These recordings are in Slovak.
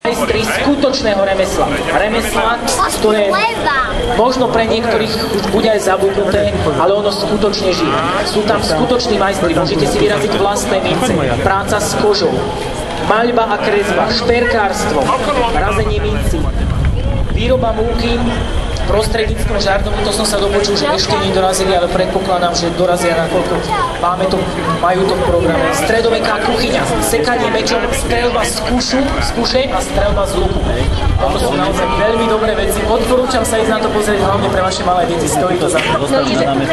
majstri skutočného remesla. Remesla, ktoré možno pre niektorých už bude aj zabudnuté, ale ono skutočne žije. Sú tam skutoční majstri, môžete si vyraziť vlastné mince, práca s kožou, maľba a kresba, šperkárstvo, razenie minci, výroba múky prostredníctvom žardomu, to som sa dopočul, že ešte nedorazili, ale predpokladám, že dorazia, nakoľko majú to v programe. Stredoveká kuchyňa, sekanie mečom, streľba z kuše a streľba z luku. Toto sú naozaj veľmi dobré veci. Odporúčam sa ísť na to pozrieť, hlavne pre vaše malé deti, stojí to za to.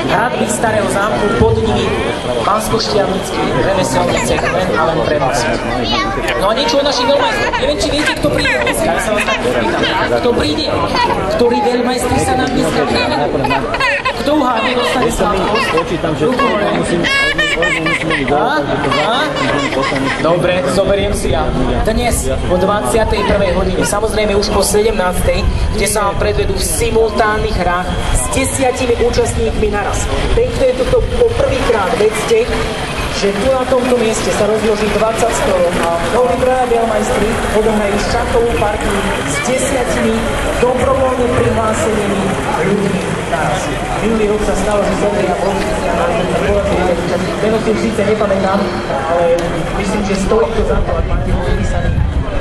Hradby starého zámku, pod nimi Banskoštiavnický remeselný cech, len a len pre vás. No a niečo o našich veľmajstroch. Neviem, či viete, kto príde. Ja sa vás tak popýtam. Kto príde? Ktorý veľmajstri sa nám dneska príde? Kto uhádne dostane sladkosť? Ruku hore. Dobre, zoberiem si ja. Dnes o 21. hodine, samozrejme už po 17. kde sa vám predvedú v simultánnych hrách s 10 účastníkmi naraz. Ten, kto je toto poprvýkrát, vedzte, že tu na tomto mieste sa rozloží 20 stolov a mnohí traja veľmajstri odohrajú šachovú partiu s 10 dobrovoľne prihlásenými ľuďmi naraz. Minulý rok sa stalo, že Sergej a meno tým síce nepamätám, ale myslím, že stojí to za to, ak máte vypísaný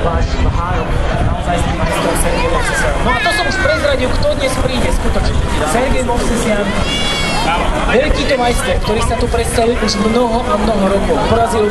váš hárok naozaj s tým majstrom Sergej Movsesian. No a to som už prezradil, kto dnes príde skutočne. Sergej Movsesian, veľký to majster, ktorý sa tu predstavil už mnoho a mnoho rokov. Porazil